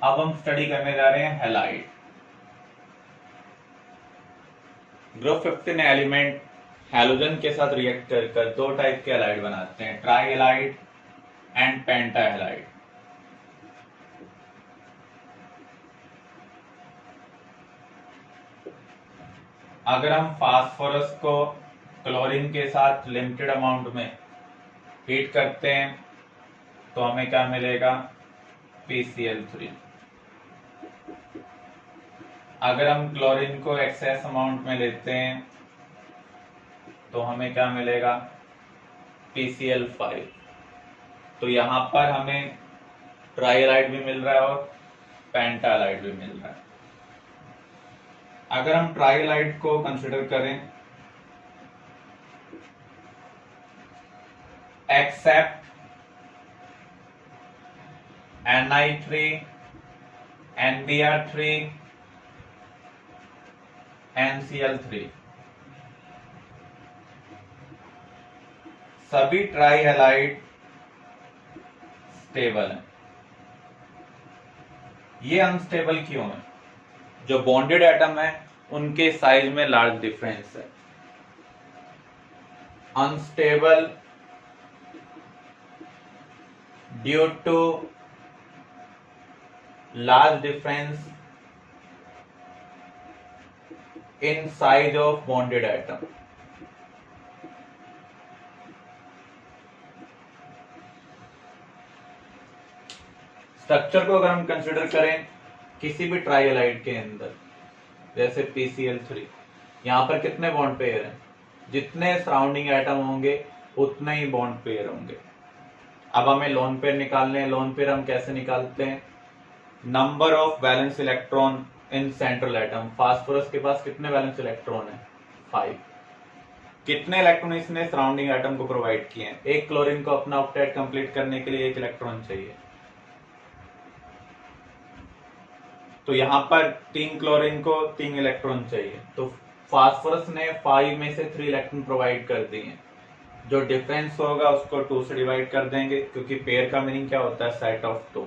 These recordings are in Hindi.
अब हम स्टडी करने जा रहे हैं हैलाइड। ग्रुप 15 एलिमेंट हैलोजन के साथ रिएक्ट कर दो टाइप के हैलाइड बनाते हैं, tri halide and penta halide. अगर हम फास्फोरस को क्लोरीन के साथ लिमिटेड अमाउंट में हीट करते हैं तो हमें क्या मिलेगा, PCl3। अगर हम क्लोरीन को एक्सेस अमाउंट में लेते हैं तो हमें क्या मिलेगा, PCl5। तो यहां पर हमें ट्राइलाइड भी मिल रहा है और पेंटालाइड भी मिल रहा है। अगर हम ट्राइलाइड को कंसिडर करें, एक्सेप्ट Ni3, NBr3, NCl3, सभी ट्राई हैलाइड स्टेबल हैं। ये अनस्टेबल क्यों है? जो बॉन्डेड एटम है उनके साइज में लार्ज डिफरेंस है। Unstable due to large difference in size of bonded atom। Structure को अगर हम कंसिडर करें किसी भी ट्राइलाइड के अंदर, जैसे PCl3, यहां पर कितने बॉन्ड पेयर हैं? जितने सराउंडिंग एटम होंगे उतने ही बॉन्ड पेयर होंगे। अब हमें लोन पेयर निकालने हैं। लोन पेयर हम कैसे निकालते हैं? Number of valence electron in central atom. Phosphorus के पास कितने वैलेंस इलेक्ट्रॉन है? 5। कितने इलेक्ट्रॉन इसने सराउंडिंग एटम को प्रोवाइड किए हैं? एक क्लोरीन को अपना ऑक्टेट कंप्लीट करने के लिए 1 इलेक्ट्रॉन चाहिए। तो यहां पर 3 क्लोरीन को 3 इलेक्ट्रॉन चाहिए। तो फास्फोरस ने 5 में से 3 इलेक्ट्रॉन प्रोवाइड कर दिए हैं। जो डिफरेंस होगा उसको 2 से डिवाइड कर देंगे, क्योंकि पेयर का मीनिंग क्या होता है? Set of 2।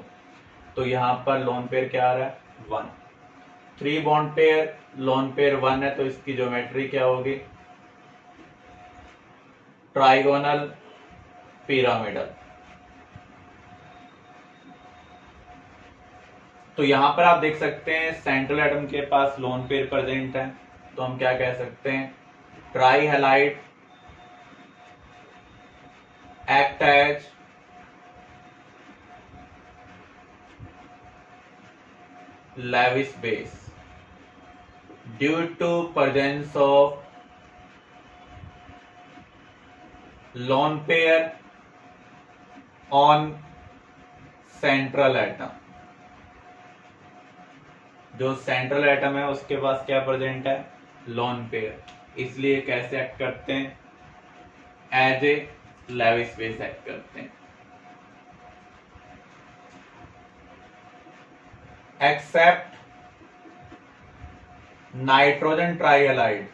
तो यहां पर लोन पेयर क्या आ रहा है? 1। 3 बॉन्ड पेयर, लोन पेयर 1 है, तो इसकी ज्योमेट्री क्या होगी? Trigonal pyramidal. तो यहां पर आप देख सकते हैं सेंट्रल एटम के पास लोन पेयर प्रेजेंट है, तो हम क्या कह सकते हैं? Tri halide act as Lewis base due to presence of lone pair on central atom। जो सेंट्रल एटम है उसके पास क्या प्रेजेंट है? Lone pair. इसलिए कैसे एक्ट करते हैं? As a Lewis base act करते हैं। Except nitrogen trihalide,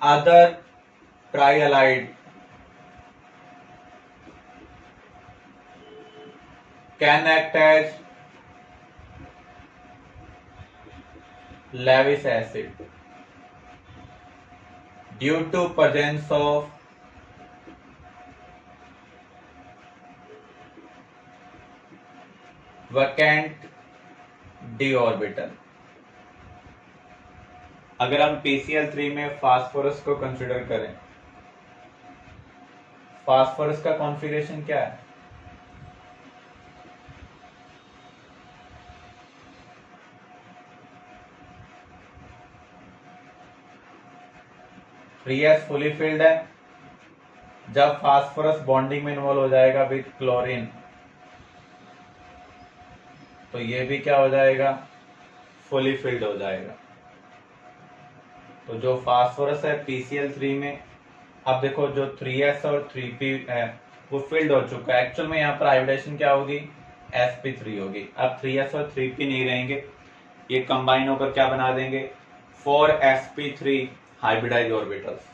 other trihalide can act as Lewis acid due to presence of vacant d orbital. अगर हम PCl3 में फास्फोरस को कंसिडर करें, फास्फोरस का कॉन्फ़िगरेशन क्या है? S फुली फिल्ड है। जब फास्फोरस बॉन्डिंग में इन्वॉल्व हो जाएगा विथ क्लोरीन तो ये भी क्या हो जाएगा? फुली फिल्ड हो जाएगा। तो जो फास्फोरस है PCl3 में, अब देखो जो 3s और 3p है वो फिल्ड हो चुका है। एक्चुअल में यहाँ पर हाइब्रिडेशन क्या होगी? sp3 होगी। अब 3s और 3p नहीं रहेंगे, ये कंबाइन होकर क्या बना देंगे? 4sp3 hybridise orbitals.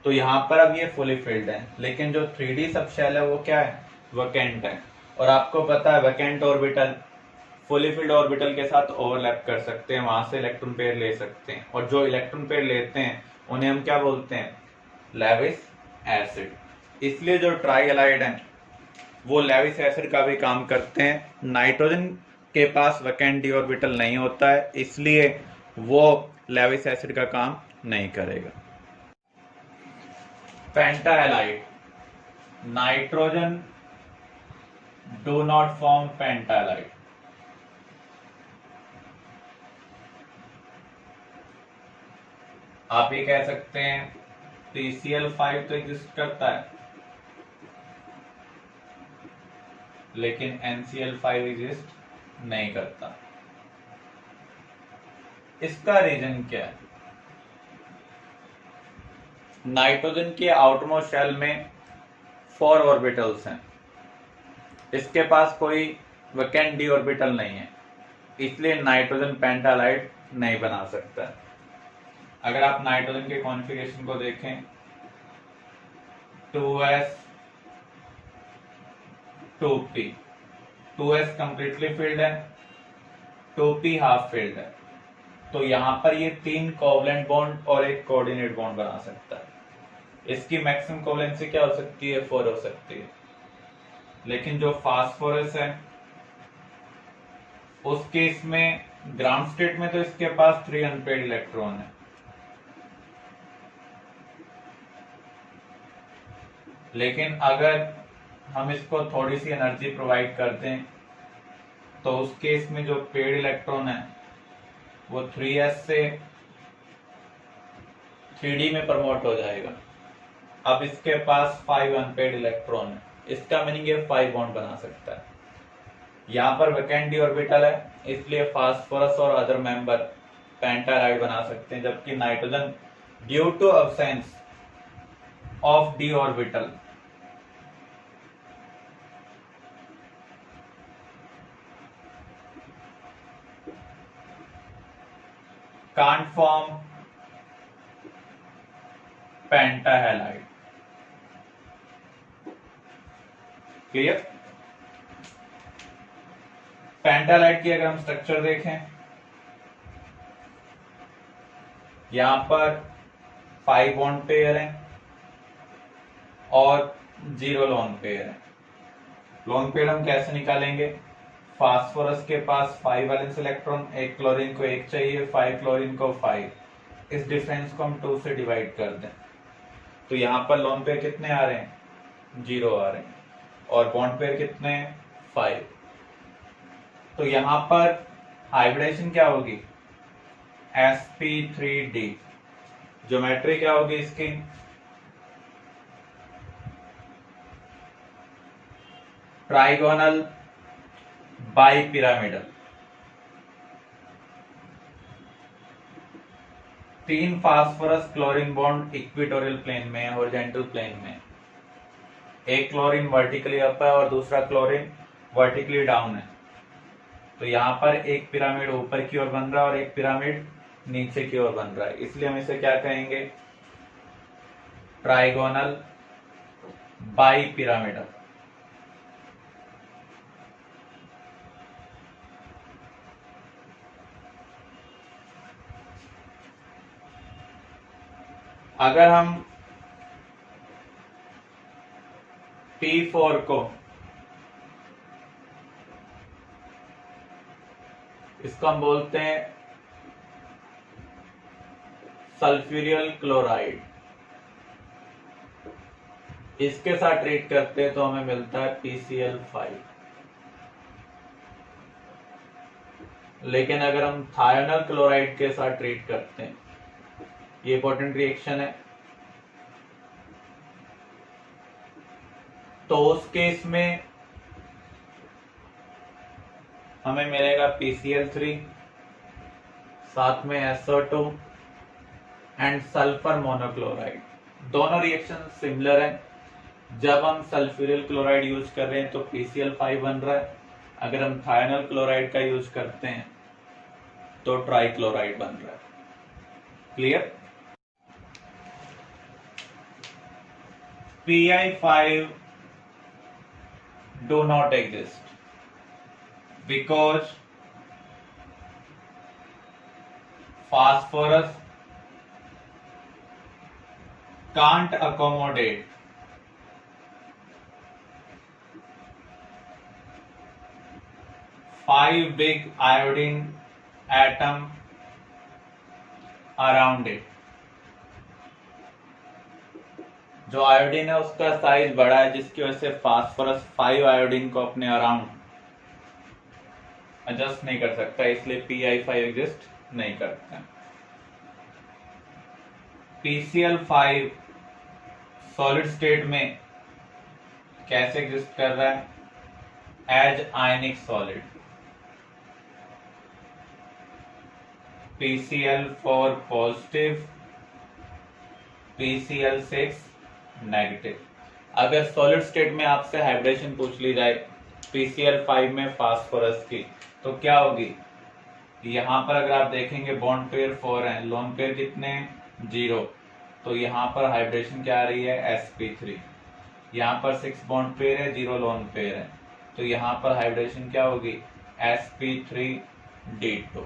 तो यहाँ पर अब ये फुली फिल्ड है, लेकिन जो 3d सबशेल है वो क्या है? वैकेंट है, और आपको पता है vacant orbital fully filled orbital के साथ ओवरलैप कर सकते हैं, वहां से इलेक्ट्रॉन पेयर ले सकते हैं, और जो इलेक्ट्रॉन पेयर लेते हैं उन्हें हम क्या बोलते हैं, लेविस एसिड। इसलिए जो ट्राइहैलाइड है वो लेविस एसिड का भी काम करते हैं। नाइट्रोजन के पास वैकेंट डी ऑर्बिटल नहीं होता है, इसलिए वो लेविस एसिड का काम नहीं करेगा। पेंटाहैलाइड, नाइट्रोजन डू नॉट फॉर्म पेंटाहैलाइड। आप ये कह सकते हैं PCl5 तो एग्जिस्ट करता है, लेकिन NCl5 एग्जिस्ट नहीं करता। इसका रीजन क्या है? नाइट्रोजन के आउटरमोस्ट शेल में 4 ऑर्बिटल्स हैं, इसके पास कोई वैकेंट डी ऑर्बिटल नहीं है, इसलिए नाइट्रोजन पेंटाहैलाइड नहीं बना सकता। अगर आप नाइट्रोजन के कॉन्फ़िगरेशन को देखें, 2s 2p, 2s completely filled है, 2p हाफ फिल्ड है, तो यहां पर ये 3 कोवलेंट बॉन्ड और एक कोऑर्डिनेट बॉन्ड बना सकता है। इसकी मैक्सिमम कोवलेंसी क्या हो सकती है, 4 हो सकती है। लेकिन जो फास्फोरस है उस केस में ग्राउंड स्टेट में तो इसके पास 3 अनपेयर्ड इलेक्ट्रॉन है, लेकिन अगर हम इसको थोड़ी सी एनर्जी प्रोवाइड कर दें तो उस केस में जो पेड इलेक्ट्रॉन है वो 3s से 3d में प्रमोट हो जाएगा। अब इसके पास 5 अनपेड इलेक्ट्रॉन है, इसका मीनिंग ये 5 बॉन्ड बना सकता है। यहाँ पर वैकेंट डी ऑर्बिटल है, इसलिए फास्फोरस और अदर मेंबर पेंटाहैलाइड बना सकते हैं, जबकि nitrogen due to absence of d orbital can't form pentahalide. Clear? Pentahalide की अगर हम स्ट्रक्चर देखें, यहां पर 5 बॉन्ड पेयर हैं और 0 लोन पेयर है। लोन पेयर हम कैसे निकालेंगे? फास्फोरस के पास 5 वैलेंस इलेक्ट्रॉन, एक क्लोरीन को 1 चाहिए, 5 क्लोरीन को 5, इस डिफरेंस को हम 2 से डिवाइड कर दें तो यहां पर लोन पेयर कितने आ रहे हैं, 0 आ रहे हैं, और बॉन्ड पेयर कितने हैं, 5। तो यहां पर हाइब्रिडेशन क्या होगी, sp3d। ज्योमेट्री क्या होगी इसकी, trigonal bipyramidal. 3 phosphorus chlorine bond equatorial plane में, हॉरिजॉन्टल प्लेन में, एक क्लोरीन वर्टिकली अप है और दूसरा क्लोरीन वर्टिकली डाउन है। तो यहां पर एक पिरामिड ऊपर की ओर बन रहा है और एक पिरामिड नीचे की ओर बन रहा है, इसलिए हम इसे क्या कहेंगे, ट्राइगोनल बाइपिरामिडल। अगर हम P4 को इसको हम बोलते हैं सल्फ्यूरियल क्लोराइड, इसके साथ ट्रीट करते हैं तो हमें मिलता है PCl5। लेकिन अगर हम थायोनल क्लोराइड के साथ ट्रीट करते हैं, ये इंपॉर्टेंट रिएक्शन है, तो उस केस में हमें मिलेगा PCl3 साथ में SO2 एंड सल्फर मोनोक्लोराइड। दोनों रिएक्शन सिमिलर हैं। जब हम सल्फ्यूरियल क्लोराइड यूज कर रहे हैं तो PCl5 बन रहा है, अगर हम थायोनल क्लोराइड का यूज करते हैं तो ट्राइक्लोराइड बन रहा है। Clear? Pi5 do not exist because phosphorus can't accommodate five big iodine atom around it. जो आयोडीन है उसका साइज बड़ा है, जिसकी वजह से फास्फोरस 5 आयोडीन को अपने अराउंड एडजस्ट नहीं कर सकता, इसलिए PI5 एग्जिस्ट नहीं करता। PCl5 सॉलिड स्टेट में कैसे एग्जिस्ट कर रहा है? As ionic solid. PCl4 positive, PCl6 negative. अगर सॉलिड स्टेट में आपसे हाइब्रिडेशन पूछ ली जाए PCl5 में फास्फोरस की, तो क्या होगी? यहाँ पर अगर आप देखेंगे बॉन्ड पेयर 4 है, लोन पेयर कितने? 0। तो यहाँ पर हाइब्रिडेशन क्या आ रही है? sp3। यहाँ पर 6 बॉन्ड पेयर है, 0 लोन पेयर है, तो यहाँ पर हाइब्रिडेशन क्या होगी? sp3d2।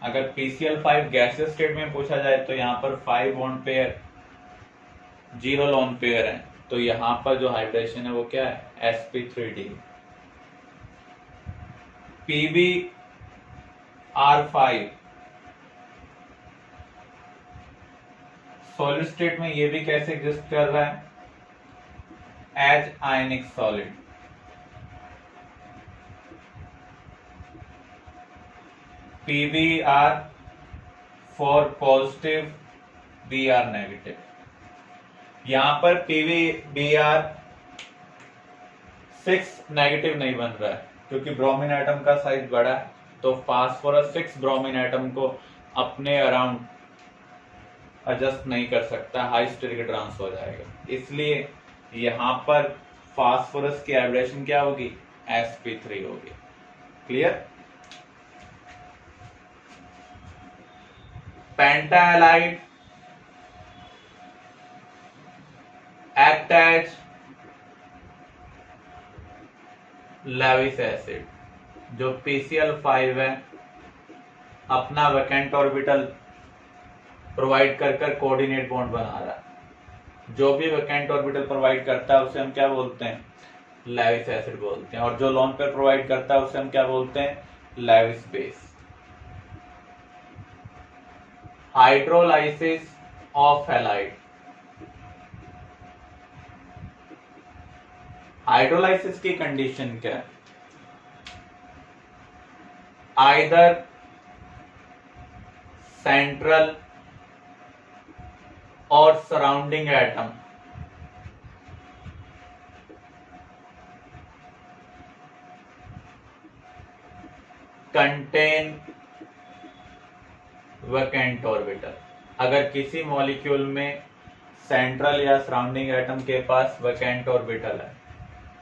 अगर PCl5 गैसियस स्टेट में पूछा जाए तो यहाँ पर 5 बॉन्ड पेयर, 0 लोन पेयर है, तो यहाँ पर जो हाइब्रिडेशन है वो क्या है? sp3d। PbR5 सॉलिड स्टेट में ये भी कैसे एग्जिस्ट कर रहा है? As ionic solid. PbR4 positive, Br negative. यहां पर PbR6 नेगेटिव नहीं बन रहा है क्योंकि ब्रोमीन एटम का साइज बड़ा है, तो फास्फोरस 6 ब्रोमीन एटम को अपने अराउंड एडजस्ट नहीं कर सकता, हाई स्टेरिक ट्रांस हो जाएगा, इसलिए यहां पर फास्फोरस की हाइब्रिडेशन क्या होगी? sp3 होगी। Clear? Pentahalide act as Lewis acid. जो PCl5 है अपना वैकेंट ऑर्बिटल प्रोवाइड कर कर कोऑर्डिनेट बॉन्ड बना रहा है। जो भी वैकेंट ऑर्बिटल प्रोवाइड करता है उसे हम क्या बोलते हैं? लेविस एसिड बोलते हैं। और जो लोन पेयर प्रोवाइड करता है उसे हम क्या बोलते हैं? Lewis base. Hydrolysis of halide. Hydrolysis की कंडीशन क्या है? आइदर सेंट्रल और surrounding atom contain vacant orbital. अगर किसी मॉलिक्यूल में सेंट्रल या सराउंडिंग एटम के पास वैकेंट ऑर्बिटल है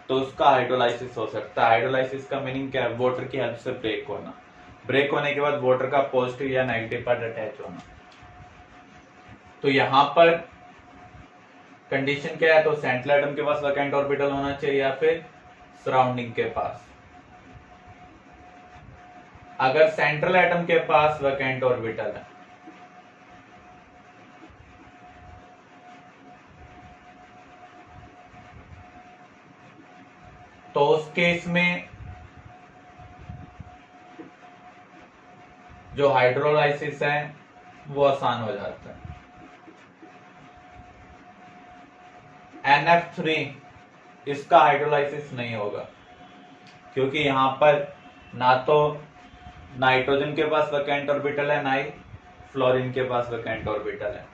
तो उसका हाइड्रोलाइसिस हो सकता है। हाइड्रोलाइसिस का मीनिंग क्या है? वाटर की हेल्प से ब्रेक होना। ब्रेक होने के बाद वाटर का पॉजिटिव या नेगेटिव पार्ट अटैच होना। तो यहां पर कंडीशन क्या है? तो सेंट्रल एटम के पास वैकेंट ऑर्बिटल होना चाहिए या फिर सराउंडिंग के पास। अगर सेंट्रल एटम के पास वैकेंट ऑर्बिटल है तो उस केस में जो हाइड्रोलाइसिस है वो आसान हो जाता है। NF3 इसका हाइड्रोलाइसिस नहीं होगा क्योंकि यहां पर ना तो नाइट्रोजन के पास वैकेंट ऑर्बिटल है ना ही फ्लोरीन के पास वैकेंट ऑर्बिटल है।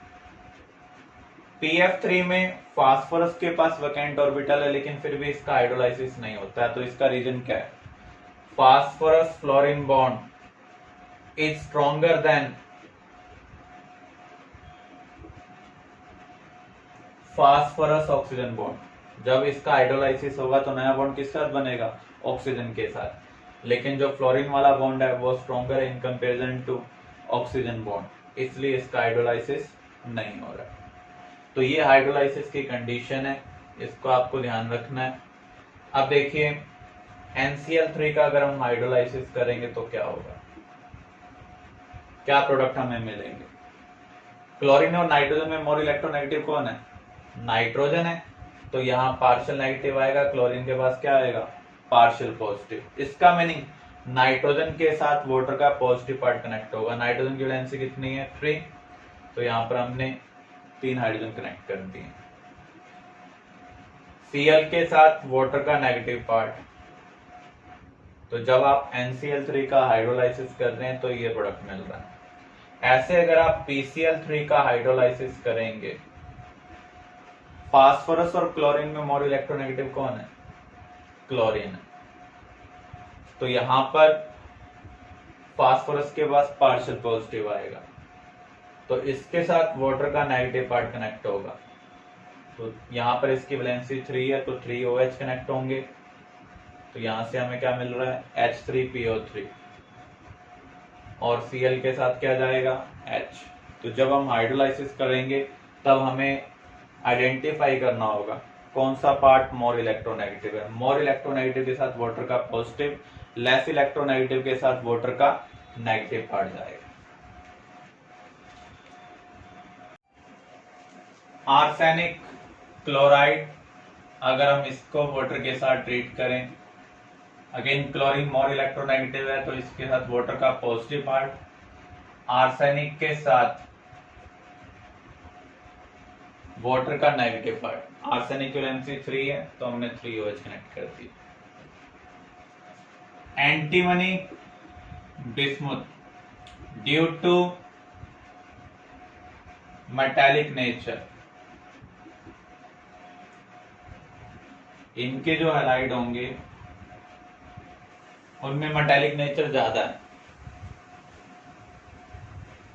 PF3 में फास्फोरस के पास वैकेंट ऑर्बिटल है लेकिन फिर भी इसका हाइड्रोलाइसिस नहीं होता है। तो इसका रीजन क्या है? Phosphorus fluorine bond is stronger than phosphorus oxygen bond. जब इसका हाइड्रोलाइसिस होगा तो नया बॉन्ड किस साथ बनेगा? ऑक्सीजन के साथ। लेकिन जो फ्लोरीन वाला बॉन्ड है वो स्ट्रॉन्गर है in comparison to oxygen bond, इसलिए इसका हाइड्रोलाइसिस नहीं हो रहा। तो ये हाइड्रोलाइसिस की कंडीशन है, इसको आपको ध्यान रखना है। अब देखिए NCl3 का अगर हम हाइड्रोलाइसिस करेंगे तो क्या होगा, क्या प्रोडक्ट हमें मिलेंगे। क्लोरीन और नाइट्रोजन में मोर इलेक्ट्रोनेगेटिव कौन है, नाइट्रोजन है, तो यहाँ पार्शियल नेगेटिव आएगा, क्लोरीन के पास क्या आएगा, पार्शियल पॉजिटिव। इसका मीनिंग नाइट्रोजन के साथ वाटर का पॉजिटिव पार्ट कनेक्ट होगा। नाइट्रोजन की वैलेंसी कितनी है, 3, तो यहाँ पर हमने 3 हाइड्रोजन कनेक्ट कर दिए। Cl के साथ वाटर का नेगेटिव पार्ट, तो जब आप NCl3 का हाइड्रोलाइसिस कर रहे हैं तो ये प्रोडक्ट मिल रहा है। ऐसे अगर आप PCl3 का हाइड्रोलाइसिस करेंगे, फास्फोरस और क्लोरीन में मोर इलेक्ट्रोनेगेटिव कौन है, क्लोरीन है, तो यहां पर फास्फोरस के पास पार्शियल पॉजिटिव आएगा, तो इसके साथ वाटर का नेगेटिव पार्ट कनेक्ट होगा, तो यहां पर इसकी वैलेंसी 3 है, तो 3 OH कनेक्ट होंगे, तो यहां से हमें क्या मिल रहा है, H3PO3, और Cl के साथ क्या जाएगा, H। तो जब हम हाइड्रोलाइसिस करेंगे तब हमें आइडेंटिफाई करना होगा कौन सा पार्ट मोर इलेक्ट्रोनेगेटिव है। मोर इलेक्ट्रोनेगेटिव के साथ वाटर का पॉजिटिव, लेस इलेक्ट्रोनेगेटिव के साथ वाटर का नेगेटिव पार्ट जाएगा। आर्सेनिक क्लोराइड, अगर हम इसको वाटर के साथ ट्रीट करें, अगेन क्लोरीन मोर इलेक्ट्रोनेगेटिव है, तो इसके साथ वाटर का पॉजिटिव पार्ट, आर्सेनिक के साथ वाटर का नेगेटिव पार्ट। आर्सेनिक की वैलेंसी 3 है, तो हमने 3 OH कनेक्ट कर दी। Antimony bismuth, due to metallic nature, इनके जो हैलाइड होंगे उनमें मेटालिक नेचर ज्यादा है।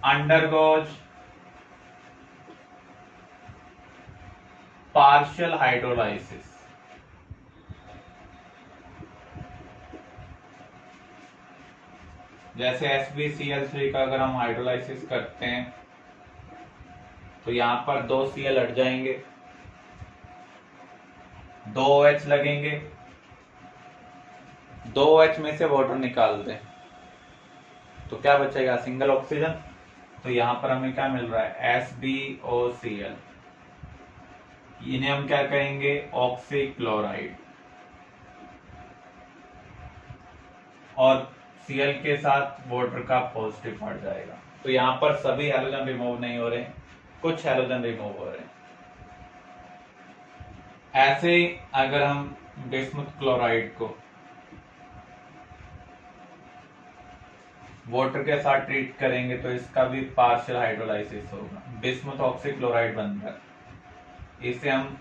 अंडरगोज पार्शियल हाइड्रोलाइसिस, जैसे SbCl3 का अगर हम हाइड्रोलाइसिस करते हैं तो यहां पर 2 Cl हट जाएंगे, 2 OH लगेंगे, 2 OH में से वाटर निकाल दें तो क्या बचेगा, सिंगल ऑक्सीजन, तो यहां पर हमें क्या मिल रहा है, SbOCl, इन्हें हम क्या कहेंगे, ऑक्सीक्लोराइड, और Cl के साथ वाटर का पॉजिटिव पार्ट जाएगा। तो यहां पर सभी हैलोजन रिमूव नहीं हो रहे, कुछ हैलोजन रिमूव हो रहे हैं। ऐसे ही अगर हम बिस्मुथ क्लोराइड को वाटर के साथ ट्रीट करेंगे तो इसका भी पार्शियल हाइड्रोलाइसिस होगा, बिस्मुथ ऑक्सीक्लोराइड बनता है। इसे हम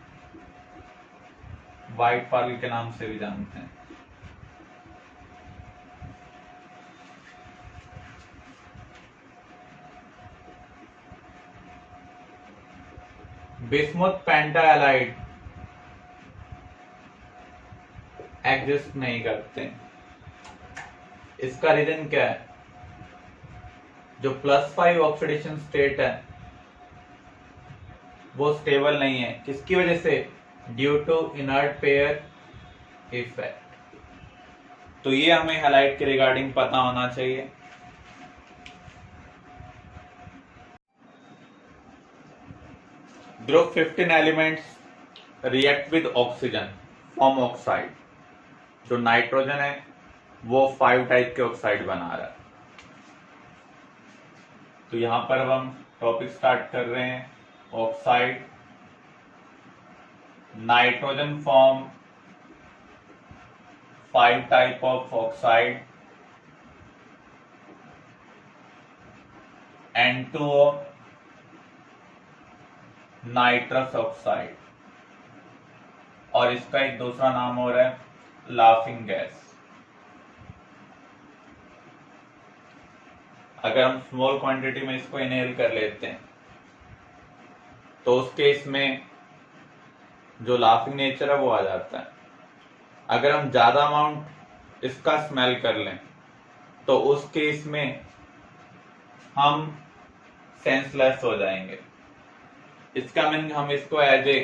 व्हाइट पर्ल के नाम से भी जानते हैं। बिस्मुथ पेंटाहाइलाइड एग्जिस्ट नहीं करते, इसका रीजन क्या है, जो +5 ऑक्सीडेशन स्टेट है वो स्टेबल नहीं है, किसकी वजह से, due to inert pair effect. तो ये हमें हैलाइड के रिगार्डिंग पता होना चाहिए। Group 15 elements react with oxygen form oxide, जो नाइट्रोजन है वो 5 टाइप के ऑक्साइड बना रहा है। तो यहां पर अब हम टॉपिक स्टार्ट कर रहे हैं, oxide, nitrogen form 5 type of oxide, N2O, nitrous oxide, और इसका एक दूसरा नाम हो रहा है लाफिंग गैस। अगर हम स्मॉल क्वांटिटी में इसको इनहेल कर लेते हैं तो उस केस में जो लाफिंग नेचर है वो आ जाता है। अगर हम ज्यादा अमाउंट इसका स्मेल कर लें तो उस केस में हम सेंसलेस हो जाएंगे। इसका मीनिंग हम इसको एज ए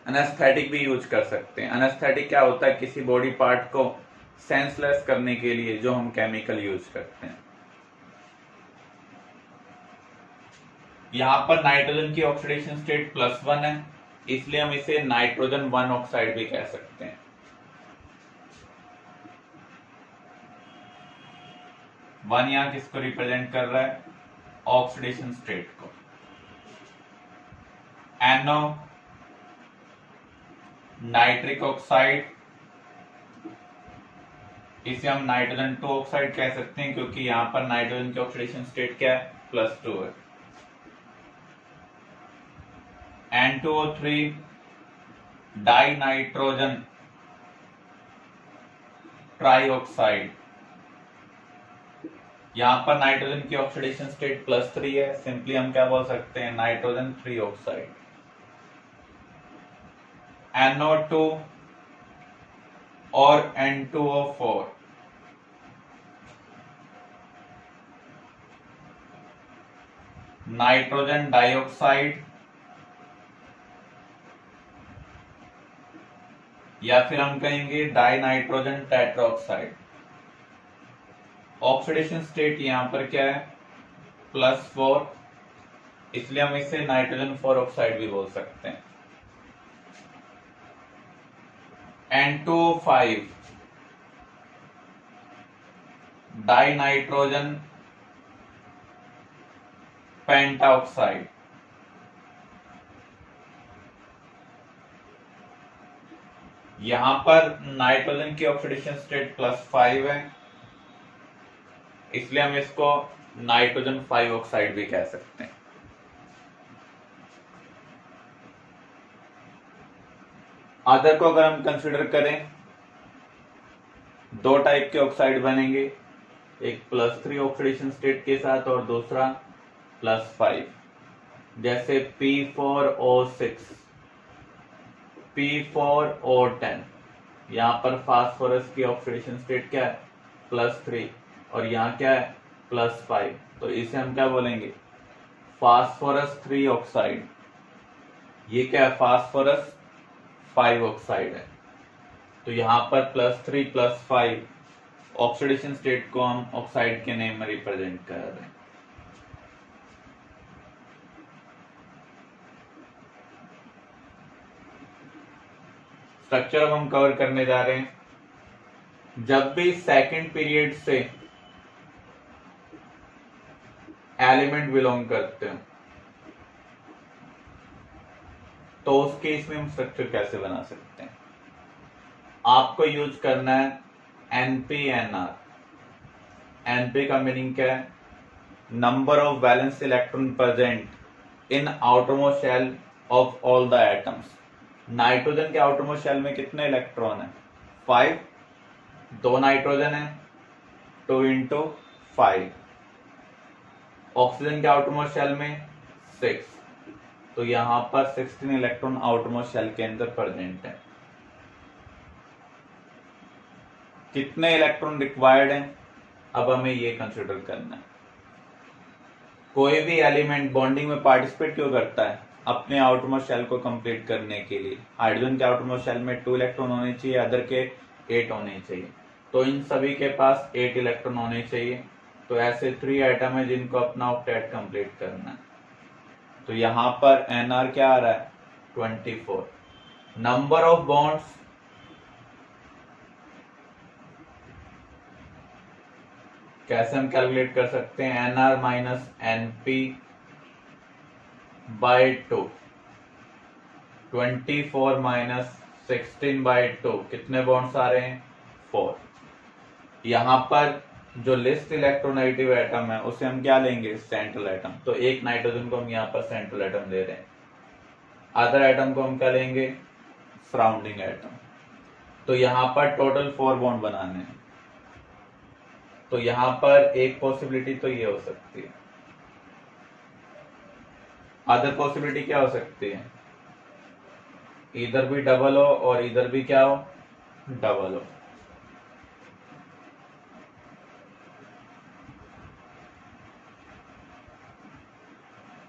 एनेस्थेटिक भी यूज कर सकते हैं। एनेस्थेटिक क्या होता है, किसी बॉडी पार्ट को सेंसलेस करने के लिए जो हम केमिकल यूज करते हैं। यहां पर नाइट्रोजन की ऑक्सीडेशन स्टेट +1 है, इसलिए हम इसे नाइट्रोजन 1 ऑक्साइड भी कह सकते हैं। 1 यहां किसको रिप्रेजेंट कर रहा है, ऑक्सीडेशन स्टेट को। NO नाइट्रिक ऑक्साइड, इसे हम नाइट्रोजन 2 ऑक्साइड कह सकते हैं क्योंकि यहां पर नाइट्रोजन की ऑक्सीडेशन स्टेट क्या है, +2 है। N2O3 डाई नाइट्रोजन ट्राईऑक्साइड, यहां पर नाइट्रोजन की ऑक्सीडेशन स्टेट +3 है, सिंपली हम क्या बोल सकते हैं, नाइट्रोजन 3 ऑक्साइड। NO2 और N2O4 नाइट्रोजन डाइऑक्साइड, या फिर हम कहेंगे die nitrogen tetroxide. Oxidation state यहां पर क्या है, +4, इसलिए हम इसे नाइट्रोजन 4 ऑक्साइड भी बोल सकते हैं। N2O5 डाई नाइट्रोजन पेंटाऑक्साइड, यहां पर नाइट्रोजन की ऑक्सीडेशन स्टेट +5 है, इसलिए हम इसको नाइट्रोजन 5 ऑक्साइड भी कह सकते हैं। अदर को अगर हम कंसिडर करें, 2 टाइप के ऑक्साइड बनेंगे, एक +3 ऑक्सीडेशन स्टेट के साथ और दूसरा +5, जैसे P4O6, P4O10। यहां पर फास्फोरस की ऑक्सीडेशन स्टेट क्या है, +3, और यहां क्या है, +5, तो इसे हम क्या बोलेंगे, फास्फोरस 3 ऑक्साइड। ये क्या है, फास्फोरस 5 ऑक्साइड है। तो यहां पर +3 +5 ऑक्सीडेशन स्टेट को हम ऑक्साइड के नेम में रिप्रेजेंट कर रहे हैं। स्ट्रक्चर अब हम कवर करने जा रहे हैं। जब भी सेकंड पीरियड से एलिमेंट बिलोंग करते हो तो उस केस में हम स्ट्रक्चर कैसे बना सकते हैं, आपको यूज करना है NP-NR। NP का मीनिंग क्या है, number of valence electron present in outermost shell of all the atoms. Nitrogen के आउटरमोस्ट शेल में कितने इलेक्ट्रॉन है, 5, 2 नाइट्रोजन है, 2 × 5। ऑक्सीजन के आउटरमोस्ट शेल में 6, तो यहां पर 16 इलेक्ट्रॉन आउटरमोस्ट शेल के अंदर प्रेजेंट है। कितने इलेक्ट्रॉन रिक्वायर्ड हैं, अब हमें ये कंसिडर करना है। कोई भी एलिमेंट बॉन्डिंग में पार्टिसिपेट क्यों करता है, अपने आउटरमोस्ट शेल को कंप्लीट करने के लिए। हाइड्रोजन के आउटरमोस्ट शेल में 2 इलेक्ट्रॉन होने चाहिए, अदर के 8 होने चाहिए, तो इन सभी के पास 8 इलेक्ट्रॉन होने चाहिए। तो ऐसे 3 एटम है जिनको अपना ऑक्टेट कंप्लीट करना है। तो यहां पर NR क्या आ रहा है, 24। नंबर ऑफ बॉन्ड्स, कैसे हम कैलकुलेट कर सकते हैं, NR - NP/2, 24 - 16/2, कितने बॉन्ड्स आ रहे हैं, 4। यहां पर जो लिस्ट इलेक्ट्रोनेगेटिव एटम है उसे हम क्या लेंगे, सेंट्रल एटम। तो एक नाइट्रोजन को हम यहाँ पर सेंट्रल एटम ले रहे हैं, अदर एटम को हम क्या लेंगे, सराउंडिंग एटम। तो यहां पर टोटल 4 बॉन्ड बनाने हैं। तो यहां पर एक पॉसिबिलिटी तो ये हो सकती है, अदर पॉसिबिलिटी क्या हो सकती है, इधर भी डबल हो और इधर भी क्या हो, डबल हो।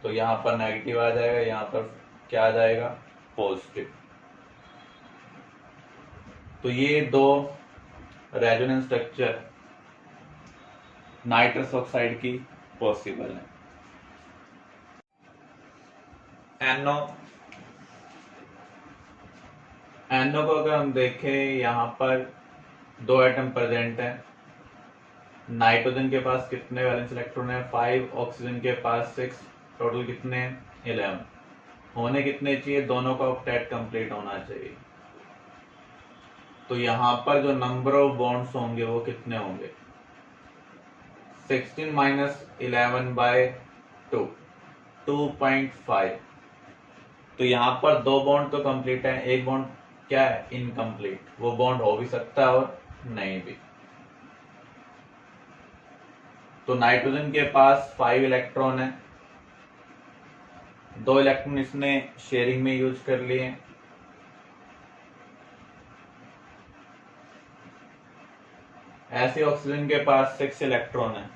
तो यहां पर नेगेटिव आ जाएगा, यहां पर क्या आ जाएगा, पॉजिटिव। तो ये दो रेजोनेंस स्ट्रक्चर नाइट्रस ऑक्साइड की पॉसिबल है। एनओ को अगर हम देखें, यहां पर दो एटम प्रेजेंट है। नाइट्रोजन के पास कितने वैलेंस इलेक्ट्रॉन है? 5। ऑक्सीजन के पास 6। टोटल कितने हैं? 11। होने कितने चाहिए? दोनों का ऑक्टेट कंप्लीट होना चाहिए। तो यहां पर जो नंबर ऑफ बॉन्ड्स होंगे वो कितने होंगे? 16 माइनस 11 बाय 2, 2.5। तो यहां पर दो बॉन्ड तो कंप्लीट है, एक बॉन्ड क्या है? इनकम्प्लीट। वो बॉन्ड हो भी सकता है और नहीं भी। तो नाइट्रोजन के पास 5 इलेक्ट्रॉन है, 2 इलेक्ट्रॉन इसने शेयरिंग में यूज कर लिए। ऐसे ऑक्सीजन के पास 6 इलेक्ट्रॉन है,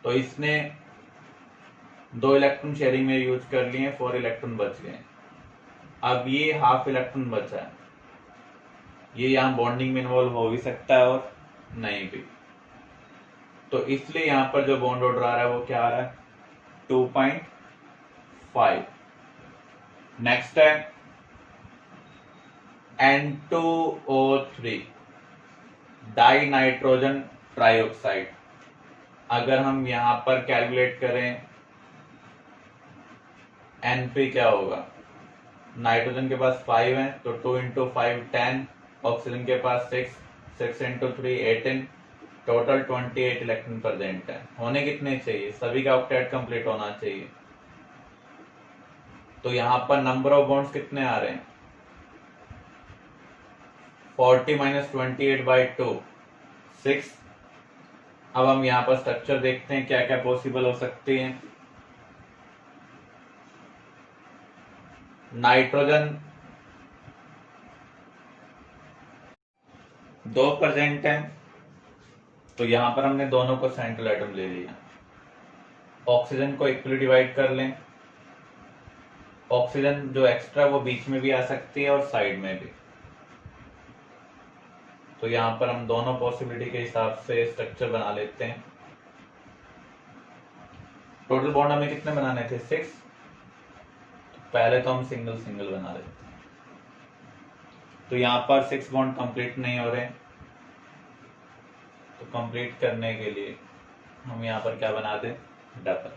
तो इसने 2 इलेक्ट्रॉन शेयरिंग में यूज कर लिए, 4 इलेक्ट्रॉन बच गए। अब ये हाफ इलेक्ट्रॉन बचा है, ये यहां बॉन्डिंग में इन्वॉल्व हो भी सकता है और नहीं भी। तो इसलिए यहां पर जो बॉन्ड ऑर्डर आ रहा है वो क्या आ रहा है? 2.5। नेक्स्ट है N2O3, डाई नाइट्रोजन ट्राइऑक्साइड। अगर हम यहां पर कैलकुलेट करें Np क्या होगा? नाइट्रोजन के पास 5 है, तो 2 इंटू 5 10। ऑक्सीजन के पास 6, 6 इंटू 3 18। टोटल 28 इलेक्ट्रॉन प्रेजेंट है। होने कितने चाहिए? सभी का ऑक्टेट कंप्लीट होना चाहिए। तो यहां पर नंबर ऑफ बॉन्ड्स कितने आ रहे हैं? 40 माइनस 28 बाई 2, 6। अब हम यहां पर स्ट्रक्चर देखते हैं क्या क्या पॉसिबल हो सकती है। नाइट्रोजन 2 प्रेजेंट है, तो यहां पर हमने दोनों को सेंट्रल एटम ले लिया। ऑक्सीजन को इक्वली डिवाइड कर लें। ऑक्सीजन जो एक्स्ट्रा वो बीच में भी आ सकती है और साइड में भी। तो यहां पर हम दोनों पॉसिबिलिटी के हिसाब से स्ट्रक्चर बना लेते हैं। टोटल बॉन्ड हमें कितने बनाने थे? 6। तो पहले तो हम सिंगल सिंगल बना लेते हैं। तो यहां पर 6 बॉन्ड कंप्लीट नहीं हो रहे, तो कंप्लीट करने के लिए हम यहां पर क्या बना दें? डबल।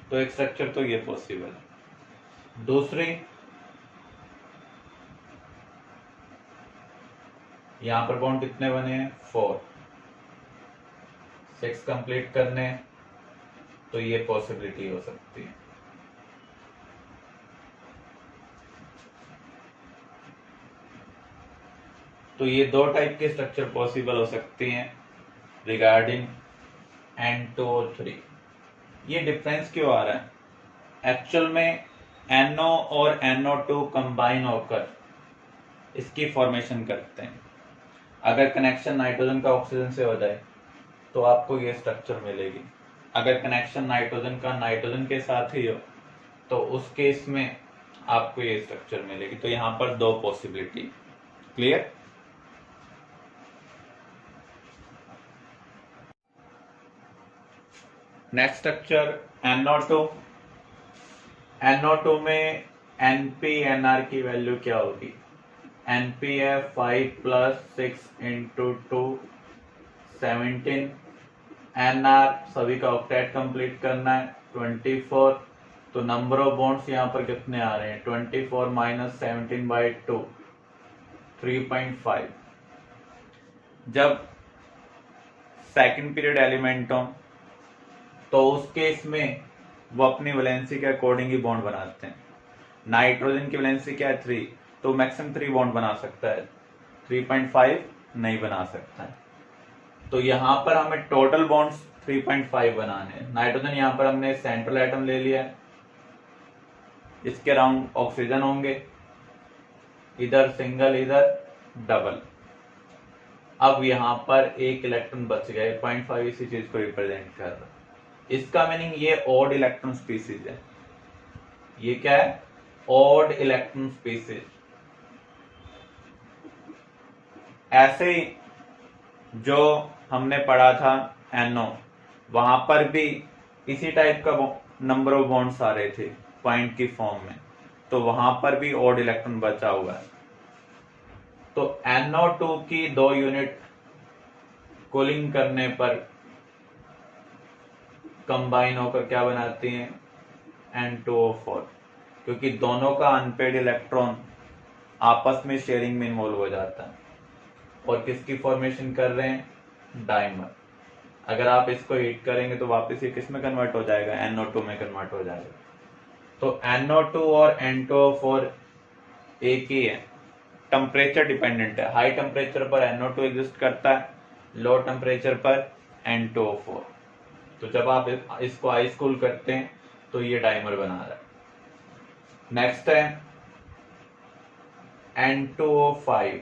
तो एक स्ट्रक्चर तो ये पॉसिबल है। दूसरी, यहां पर बॉन्ड कितने बने हैं? 4। 6 कंप्लीट करने, तो ये पॉसिबिलिटी हो सकती है। तो ये दो टाइप के स्ट्रक्चर पॉसिबल हो सकती हैं रिगार्डिंग N2O3। ये डिफरेंस क्यों आ रहा है? एक्चुअल में NO और NO2 कंबाइन होकर इसकी फॉर्मेशन करते हैं। अगर कनेक्शन नाइट्रोजन का ऑक्सीजन से हो जाए तो आपको ये स्ट्रक्चर मिलेगी। अगर कनेक्शन नाइट्रोजन का नाइट्रोजन के साथ ही हो तो उस केस में आपको ये स्ट्रक्चर मिलेगी। तो यहां पर दो possibility. Clear? Next structure NO2। NO2 में NpNr की वैल्यू क्या होगी? Np है 5 प्लस 6 इंटू 2 17। Nr सभी का ऑक्टेट कंप्लीट करना है 24। तो नंबर ऑफ बॉन्ड्स यहाँ पर कितने आ रहे हैं? 24 माइनस 17 बाई 2, 3.5। जब सेकंड पीरियड एलिमेंट हो तो उस केस में वो अपनी वैलेंसी के अकॉर्डिंग ही बॉन्ड बनाते हैं। नाइट्रोजन की वैलेंसी क्या है? 3, तो मैक्सिमम 3 बॉन्ड बना सकता है, 3.5 नहीं बना सकता है। तो यहां पर हमें टोटल बॉन्ड्स 3.5 बनाने हैं। नाइट्रोजन यहां पर हमने सेंट्रल एटम ले लिया है, इसके अराउंड ऑक्सीजन होंगे, इधर सिंगल इधर डबल। अब यहां पर एक इलेक्ट्रॉन बच गए, 0.5 इसी चीज को रिप्रेजेंट कर रहा है। इसका मीनिंग ये ऑड इलेक्ट्रॉन स्पीसीज है। ये क्या है? Odd electron species. ऐसे ही जो हमने पढ़ा था NO, वहां पर भी इसी टाइप का नंबर ऑफ बॉन्ड्स आ रहे थे पॉइंट की फॉर्म में, तो वहां पर भी ऑड इलेक्ट्रॉन बचा हुआ है। तो NO2 की 2 यूनिट कूलिंग करने पर कंबाइन होकर क्या बनाती हैं, N2O4, क्योंकि दोनों का अनपेड इलेक्ट्रॉन आपस में शेयरिंग में इन्वॉल्व हो जाता है और किसकी फॉर्मेशन कर रहे हैं, डाइमर। अगर आप इसको हीट करेंगे तो वापस ये किस में कन्वर्ट हो जाएगा, NO2 में कन्वर्ट हो जाएगा। तो NO2 और N2O4 एक ही है, टेम्परेचर डिपेंडेंट है। हाई टेम्परेचर पर NO2 एग्जिस्ट करता है, लो टेम्परेचर पर N2O4। तो जब आप इसको आइस कूल करते हैं तो ये डाइमर बना रहा है। नेक्स्ट है N2O5,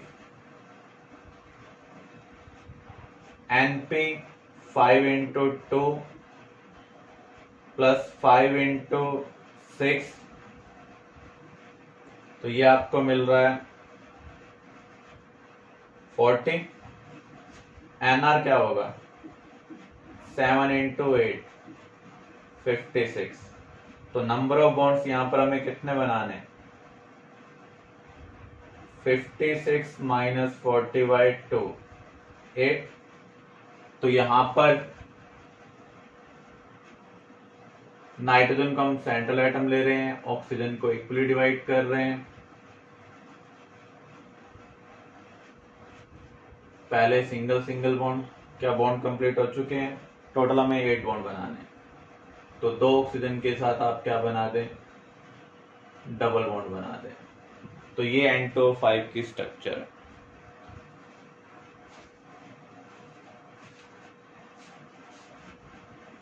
Np 5x2 plus 5x6, तो ये आपको मिल रहा है 40। Nr क्या होगा, 7x8 56। तो नंबर ऑफ बॉन्ड्स यहां पर हमें कितने बनाने, 56 माइनस 40/2 8। तो यहां पर नाइट्रोजन को हम सेंट्रल एटम ले रहे हैं, ऑक्सीजन को इक्वली डिवाइड कर रहे हैं। पहले सिंगल सिंगल बॉन्ड, क्या बॉन्ड कंप्लीट हो चुके हैं, टोटल हमें 8 बॉन्ड बनाने। तो 2 ऑक्सीजन के साथ आप क्या बना दें, डबल बॉन्ड बना दें। तो ये N2O5 की स्ट्रक्चर है।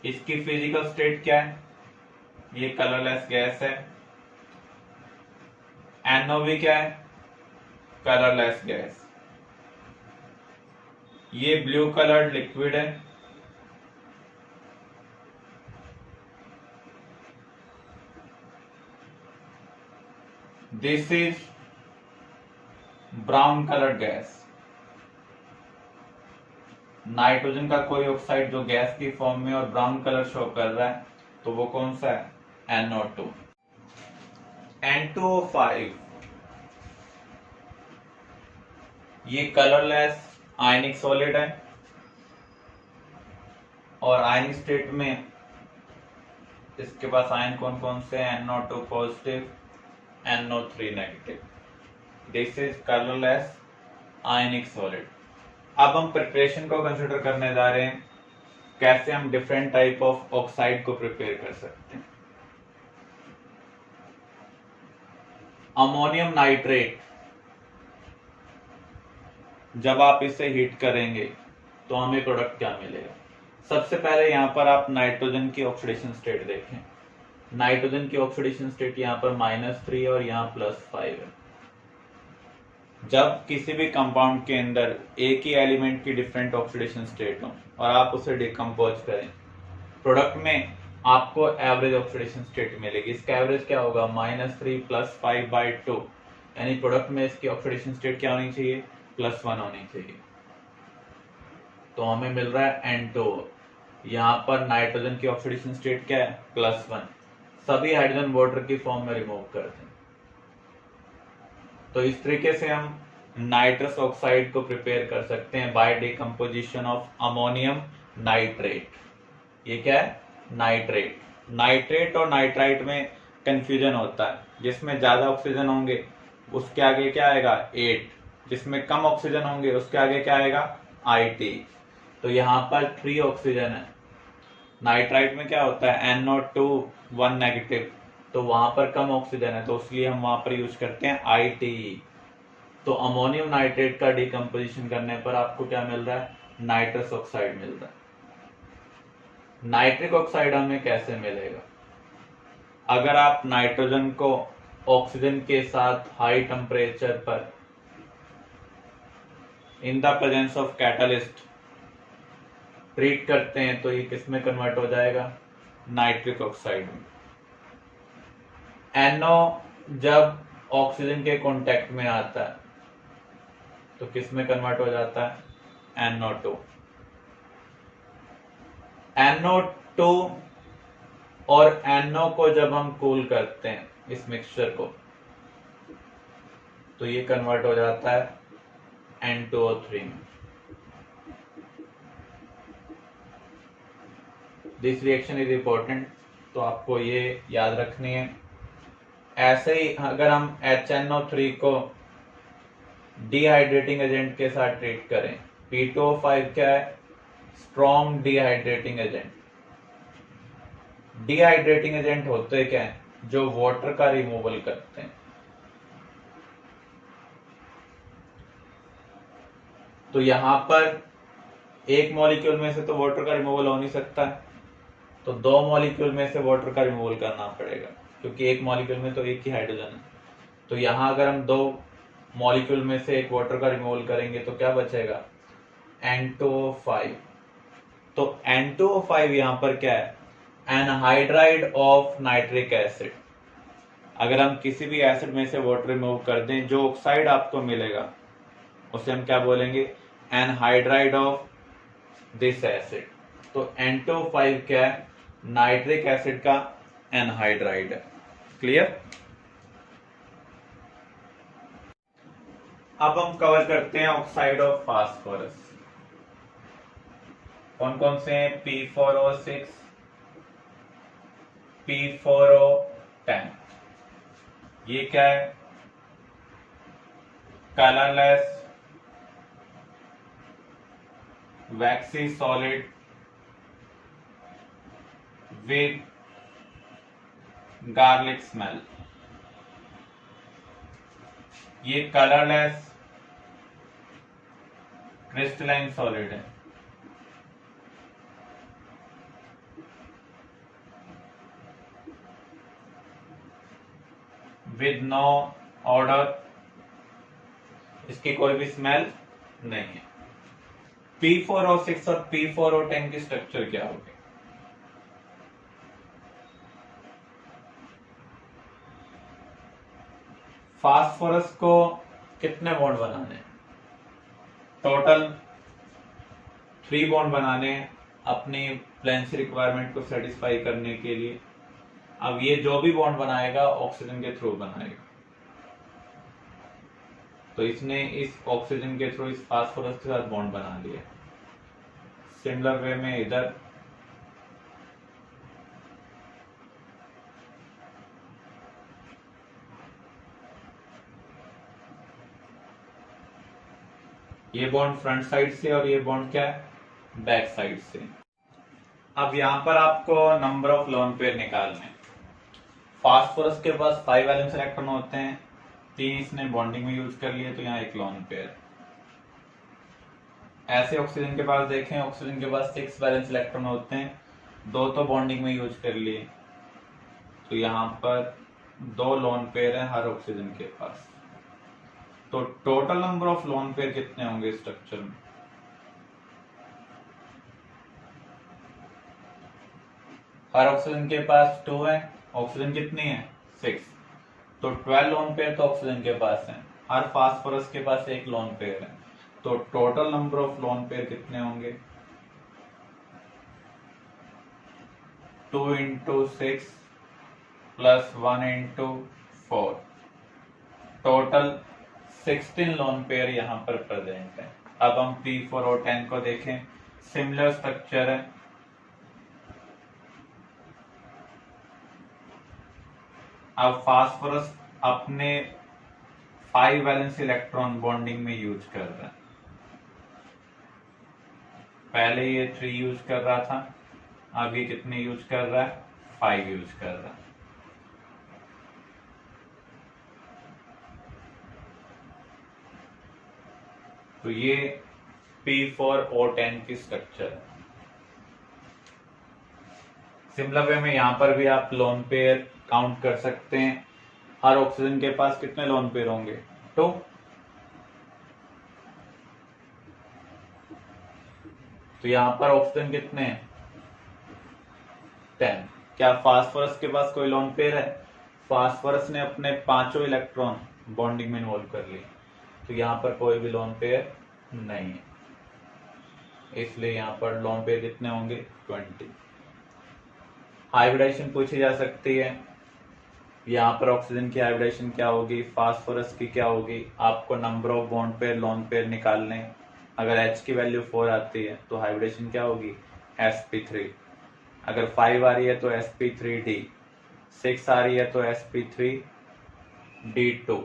इसकी फिजिकल स्टेट क्या है, ये कलरलेस गैस है। NO भी क्या है, कलरलेस गैस। ये ब्लू कलर्ड लिक्विड है, this is brown coloured gas. Nitrogen का कोई ऑक्साइड जो गैस की फॉर्म में और ब्राउन कलर शो कर रहा है, तो वो कौन सा है, NO2। N2O5 ये कलरलेस आयनिक सॉलिड है और आयनिक स्टेट में इसके पास आयन कौन कौन से हैं, NO2 positive, NO3 negative. This is colourless ionic solid. अब हम प्रिपरेशन को कंसिडर करने जा रहे हैं, कैसे हम डिफरेंट टाइप ऑफ ऑक्साइड को प्रिपेयर कर सकते हैं। अमोनियम नाइट्रेट, जब आप इसे हीट करेंगे तो हमें प्रोडक्ट क्या मिलेगा। सबसे पहले यहां पर आप नाइट्रोजन की ऑक्सीडेशन स्टेट देखें। नाइट्रोजन की ऑक्सीडेशन स्टेट यहां पर -3 और यहां +5 है। जब किसी भी कंपाउंड के अंदर एक ही एलिमेंट की डिफरेंट ऑक्सीडेशन स्टेट हो और आप उसे डिकम्पोज करें, प्रोडक्ट में आपको एवरेज ऑक्सीडेशन स्टेट मिलेगी। इसका एवरेज क्या होगा, -3 + 5/2, यानी प्रोडक्ट में इसकी ऑक्सीडेशन स्टेट क्या होनी चाहिए, +1 होनी चाहिए। तो हमें मिल रहा है N2O। यहाँ पर नाइट्रोजन की ऑक्सीडेशन स्टेट क्या है, +1। सभी हाइड्रोजन वाटर की फॉर्म में रिमूव कर दें। तो इस तरीके से हम नाइट्रस ऑक्साइड को प्रिपेयर कर सकते हैं by decomposition of ammonium nitrate. ये क्या है, नाइट्रेट। नाइट्रेट और नाइट्राइट में कंफ्यूजन होता है, जिसमें ज्यादा ऑक्सीजन होंगे उसके आगे क्या आएगा, 8, जिसमें कम ऑक्सीजन होंगे उसके आगे क्या आएगा, IT। तो यहाँ पर 3 ऑक्सीजन है। नाइट्राइट में क्या होता है, NO2 1 नेगेटिव, तो वहां पर कम ऑक्सीजन है, तो इसलिए हम वहां पर यूज करते हैं ITE। तो अमोनियम नाइट्रेट का डिकम्पोजिशन करने पर आपको क्या मिल रहा है, नाइट्रस ऑक्साइड मिल रहा है। नाइट्रिक ऑक्साइड हमें कैसे मिलेगा, अगर आप नाइट्रोजन को ऑक्सीजन के साथ हाई टेम्परेचर पर in the presence of catalyst treat करते हैं तो ये किस में कन्वर्ट हो जाएगा, नाइट्रिक ऑक्साइड में। NO जब ऑक्सीजन के कांटेक्ट में आता है तो किस में कन्वर्ट हो जाता है, NO2। NO2 और NO को जब हम कूल करते हैं इस मिक्सचर को, तो ये कन्वर्ट हो जाता है N2O3 में। दिस रिएक्शन इज इंपॉर्टेंट, तो आपको ये याद रखनी है। ऐसे ही अगर हम HNO3 को डिहाइड्रेटिंग एजेंट के साथ ट्रीट करें, P2O5 क्या है, strong dehydrating agent. Dehydrating agent होते क्या है, जो वाटर का रिमूवल करते हैं। तो यहां पर एक मॉलिक्यूल में से तो वाटर का रिमूवल हो नहीं सकता, तो दो मॉलिक्यूल में से वाटर का रिमूवल करना पड़ेगा, क्योंकि एक मॉलिक्यूल में तो एक ही हाइड्रोजन है। तो यहां अगर हम दो मॉलिक्यूल में से एक वाटर का रिमूवल करेंगे तो क्या बचेगा, N2O5। तो N2O5 यहां पर क्या है, एनहाइड्राइड ऑफ नाइट्रिक एसिड। अगर हम किसी भी एसिड में से वाटर रिमूव कर दें, जो ऑक्साइड आपको मिलेगा उसे हम क्या बोलेंगे, एनहाइड्राइड ऑफ दिस एसिड। तो N2O5 क्या है, नाइट्रिक एसिड का एनहाइड्राइड है। क्लियर। अब हम कवर करते हैं ऑक्साइड ऑफ फास्फोरस। कौन कौन से हैं, P4O6, P4O10। ये क्या है, colourless vaccine solid with garlic smell. ये कलरलेस क्रिस्टलाइन सॉलिड है। विद नो ऑर्डर, इसकी कोई भी स्मेल नहीं है। P4O6 और P4O10 की स्ट्रक्चर क्या होगी, फास्फोरस को कितने बॉन्ड बनाने हैं, टोटल 3 बॉन्ड बनाने हैं अपनी प्लेंसी रिक्वायरमेंट को सेटिस्फाई करने के लिए। अब ये जो भी बॉन्ड बनाएगा ऑक्सीजन के थ्रू बनाएगा, तो इसने इस ऑक्सीजन के थ्रू इस फास्फोरस के साथ बॉन्ड बना लिया। सिमिलर वे में इधर ये बॉन्ड फ्रंट साइड से और ये बॉन्ड क्या है, बैक साइड से। अब यहां पर आपको नंबर ऑफ लोन पेयर निकालने। फास्फोरस के पास 5 वैलेंस इलेक्ट्रॉन होते हैं, 3 इसने बॉन्डिंग में यूज कर लिए, तो यहाँ एक लोन पेयर। ऐसे ऑक्सीजन के पास देखें, ऑक्सीजन के पास 6 वैलेंस इलेक्ट्रॉन होते हैं, 2 तो बॉन्डिंग में यूज कर लिए, तो यहाँ पर 2 लोन पेयर है हर ऑक्सीजन के पास। तो total number of lone pair कितने होंगे स्ट्रक्चर में, हर ऑक्सीजन के पास 2 है, ऑक्सीजन कितनी है 6, तो 12 लोन पेयर तो ऑक्सीजन के पास है, हर फास्फोरस के पास एक लोन पेयर है। तो total number of lone pair कितने होंगे, 2 × 6 + 1 × 4, टोटल 16 लोन पेयर यहाँ पर प्रेजेंट है। अब हम P4O10 को देखें, सिमिलर स्ट्रक्चर है। अब फास्फोरस अपने 5 वैलेंस इलेक्ट्रॉन बॉन्डिंग में यूज कर रहा है, पहले ये 3 यूज कर रहा था, अब ये कितने यूज कर रहा है, 5 यूज कर रहा है। तो ये P4O10 की स्ट्रक्चर है। सिमिलर वे में यहां पर भी आप लोन पेयर काउंट कर सकते हैं। हर ऑक्सीजन के पास कितने लोन पेयर होंगे, 2। तो यहां पर ऑक्सीजन कितने हैं, 10। क्या फास्फोरस के पास कोई लोन पेयर है, फास्फोरस ने अपने 5 इलेक्ट्रॉन बॉन्डिंग में इन्वॉल्व कर लिए, तो यहाँ पर कोई भी लोन पेयर नहीं है, इसलिए यहाँ पर लोन पेयर कितने होंगे 20। हाइब्रिडाइजेशन पूछी जा सकती है, यहाँ पर ऑक्सीजन की हाइब्रिडाइजेशन क्या होगी, फास्फोरस की क्या होगी, आपको number of bond pair lone pair निकालने। अगर H की वैल्यू 4 आती है तो हाइब्रिडेशन क्या होगी sp3, अगर 5 आ रही है तो sp3d, 6 आ रही है तो sp3d2।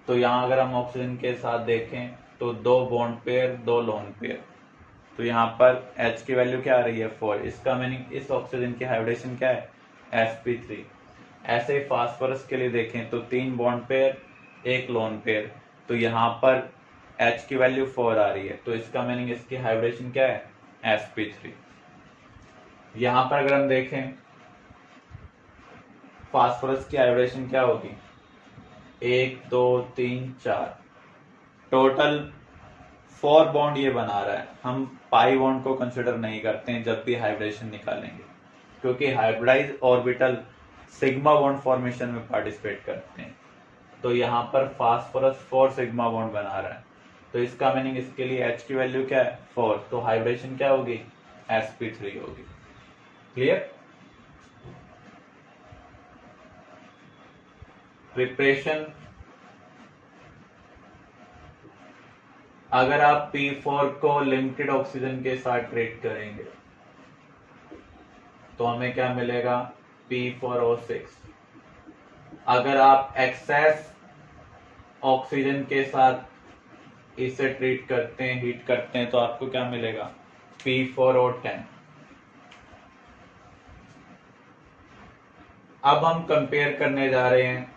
तो यहाँ अगर हम ऑक्सीजन के साथ देखें तो 2 बॉन्ड पेयर 2 लोन पेयर, तो यहाँ पर H की वैल्यू क्या आ रही है 4, इसका मीनिंग इस ऑक्सीजन की हाइब्रिडेशन क्या है sp3। ऐसे ही फास्फोरस के लिए देखें तो 3 बॉन्ड पेयर 1 लोन पेयर, तो यहाँ पर H की वैल्यू 4 आ रही है, तो इसका मीनिंग इसकी हाइब्रिडेशन क्या है sp3। यहाँ पर अगर हम देखें फास्फोरस की हाइब्रिडेशन क्या होगी 1 2 3 4, टोटल 4 बॉन्ड ये बना रहा है। हम पाई बॉन्ड को कंसिडर नहीं करते हैं जब भी हाइब्रिडेशन निकालेंगे, क्योंकि hybridise orbital sigma bond formation में पार्टिसिपेट करते हैं। तो यहाँ पर फास्फोरस 4 सिग्मा बॉन्ड बना रहा है, तो इसका मीनिंग इसके लिए H की वैल्यू क्या है 4, तो हाइब्रिडेशन क्या होगी sp3 होगी। क्लियर। प्रिपरेशन, अगर आप P4 को लिमिटेड ऑक्सीजन के साथ ट्रीट करेंगे तो हमें क्या मिलेगा P4O6। अगर आप एक्सेस ऑक्सीजन के साथ इसे ट्रीट करते हैं, हीट करते हैं, तो आपको क्या मिलेगा P4O10। अब हम कंपेयर करने जा रहे हैं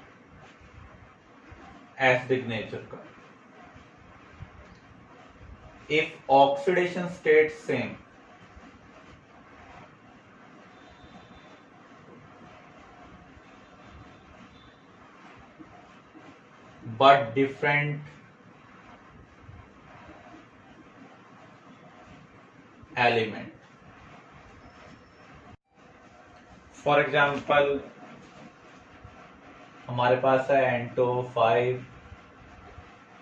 एसिडिक नेचर का। If oxidation state same, but different element. For example, हमारे पास है N2O5,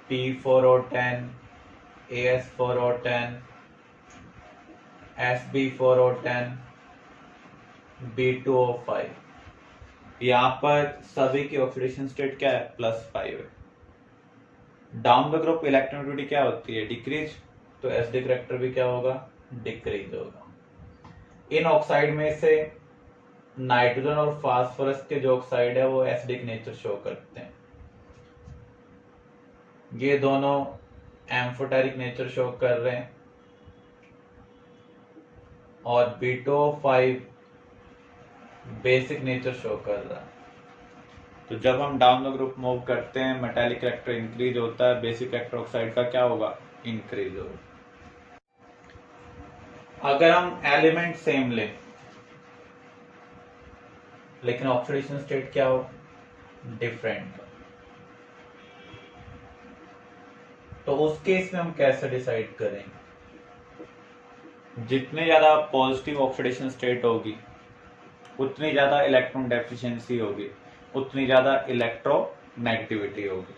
P4O10, AS4O10, SB4O10, B2O5। यहाँ पर सभी की ऑक्सीडेशन स्टेट क्या है +5 है। डाउन द ग्रुप इलेक्ट्रोनेगेटिविटी क्या होती है डिक्रीज, तो एसिडिक रिएक्टर भी क्या होगा डिक्रीज होगा। इन ऑक्साइड में से नाइट्रोजन और फास्फोरस के जो ऑक्साइड है वो एसिडिक नेचर शो करते हैं, ये दोनों एम्फोटेरिक नेचर शो कर रहे हैं, और B2O5 बेसिक नेचर शो कर रहा है। तो जब हम डाउन द ग्रुप मूव करते हैं मेटालिक कैरेक्टर इंक्रीज होता है, बेसिक कैरेक्टर ऑक्साइड का क्या होगा इंक्रीज होगा। अगर हम एलिमेंट सेम लें लेकिन ऑक्सीडेशन स्टेट क्या हो डिफरेंट, तो उस केस में हम कैसे डिसाइड करेंगे। जितने ज्यादा पॉजिटिव ऑक्सीडेशन स्टेट होगी उतनी ज्यादा इलेक्ट्रॉन डेफिशिएंसी होगी, उतनी ज्यादा इलेक्ट्रोनेगेटिविटी होगी।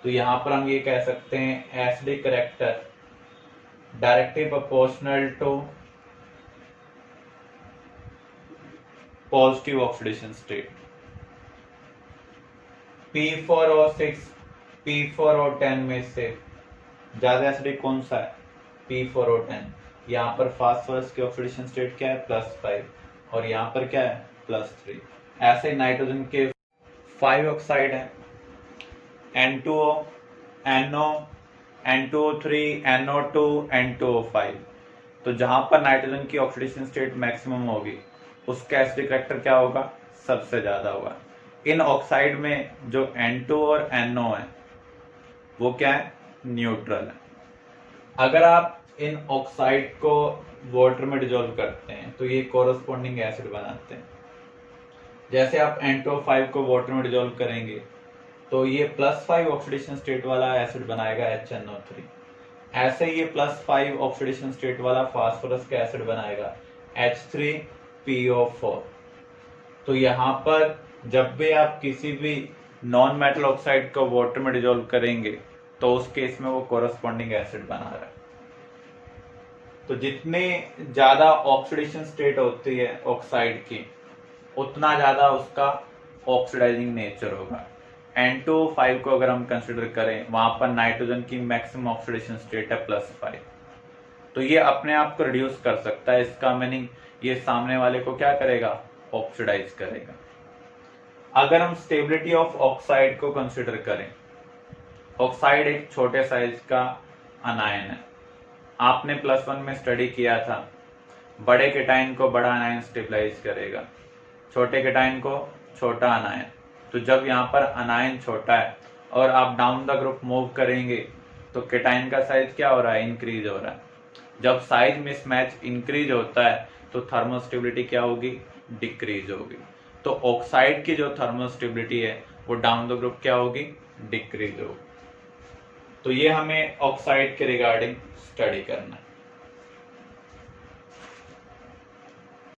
तो यहां पर हम ये कह सकते हैं acidic character directly proportional to positive oxidation state. P4O6 P4O10 में से ज्यादा एसिडिक कौन सा है P4O10। यहाँ पर फास्फोरस की ऑक्सीडेशन स्टेट क्या है +5 और यहाँ पर क्या है +3। ऐसे नाइट्रोजन के 5 ऑक्साइड है N2O, NO, N2O3, NO2, N2O5। तो जहां पर नाइट्रोजन की ऑक्सीडेशन स्टेट मैक्सिमम होगी उसका एसिडिक कैरेक्टर क्या होगा सबसे ज्यादा होगा। इन ऑक्साइड में जो N2 और NO है वो क्या है न्यूट्रल है। अगर आप इन ऑक्साइड को वाटर में डिजोल्व करते हैं तो ये कोरोस्पोंडिंग एसिड बनाते हैं। जैसे आप N2O5 को वाटर में डिजोल्व करेंगे तो ये +5 ऑक्सीडेशन स्टेट वाला एसिड बनाएगा HNO3। ऐसे ये +5 ऑक्सीडेशन स्टेट वाला फास्फोरस का एसिड बनाएगा H3PO4। तो यहाँ पर जब भी आप किसी भी नॉन मेटल ऑक्साइड को वाटर में डिजोल्व करेंगे तो उस केस में वो कोरस्पॉन्डिंग एसिड बना रहा है। तो जितने ज्यादा ऑक्सीडेशन स्टेट होती है ऑक्साइड की, उतना ज्यादा उसका ऑक्सीडाइजिंग नेचर होगा। N2O5 को अगर हम कंसिडर करें, वहां पर नाइट्रोजन की मैक्सिमम ऑक्सीडेशन स्टेट है +5, तो ये अपने आप को रिड्यूस कर सकता है। इसका मीनिंग ये सामने वाले को क्या करेगा, ऑक्सीडाइज करेगा। अगर हम स्टेबिलिटी ऑफ ऑक्साइड को कंसिडर करें, ऑक्साइड एक छोटे साइज का अनायन है। आपने +1 में स्टडी किया था, बड़े केटाइन को बड़ा अनायन स्टेबलाइज करेगा, छोटे केटाइन को छोटा अनायन। तो जब यहाँ पर अनायन छोटा है और आप डाउन द ग्रुप मूव करेंगे तो केटाइन का साइज क्या हो रहा है, इंक्रीज हो रहा है। जब साइज मिसमैच इंक्रीज होता है तो थर्मल स्टेबिलिटी क्या होगी, डिक्रीज होगी। तो ऑक्साइड की जो थर्मल स्टेबिलिटी है वो डाउन द ग्रुप क्या होगी, डिक्रीज होगी। तो ये हमें ऑक्साइड के रिगार्डिंग स्टडी करना है।